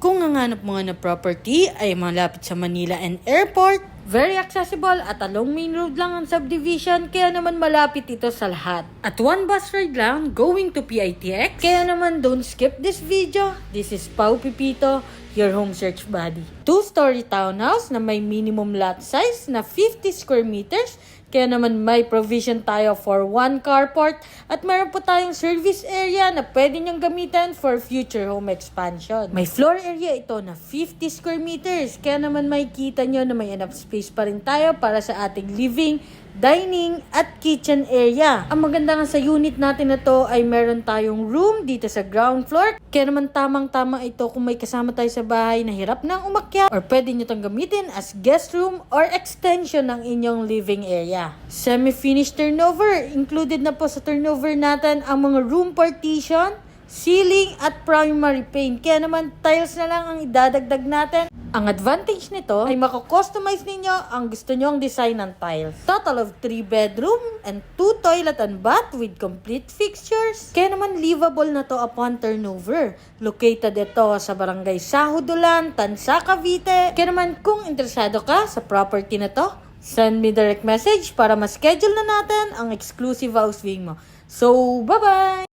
Kung ang hanap mo nga na property ay malapit sa Manila and Airport, very accessible at along main road lang ang subdivision, kaya naman malapit ito sa lahat. At one bus ride lang going to PITX, kaya naman don't skip this video. This is Pau Pipito, your home search buddy. 2-story townhouse na may minimum lot size na 50 square meters, kaya naman may provision tayo for one carport at meron po tayong service area na pwede niyong gamitin for future home expansion. May floor area ito na 50 square meters, kaya naman makikita nyo na may enough space pa rin tayo para sa ating living, dining at kitchen area. Ang maganda nga sa unit natin na to ay meron tayong room dito sa ground floor, kaya naman tamang-tama ito kung may kasama tayo sa bahay na hirap nang umakyat, or pwede nyo itong gamitin as guest room or extension ng inyong living area. Semi-finished turnover, included na po sa turnover natin ang mga room partition, ceiling at primary paint, kaya naman tiles na lang ang idadagdag natin. Ang advantage nito ay mako-customize ninyo ang gusto nyong design ng tiles. Total of 3 bedroom and 2 toilet and bath with complete fixtures. Kaya naman livable na to upon turnover. Located ito sa Barangay Sahudulan, Tansa, Cavite. Kaya naman kung interesado ka sa property na to, send me direct message para ma-schedule na natin ang exclusive house viewing mo. So, bye-bye!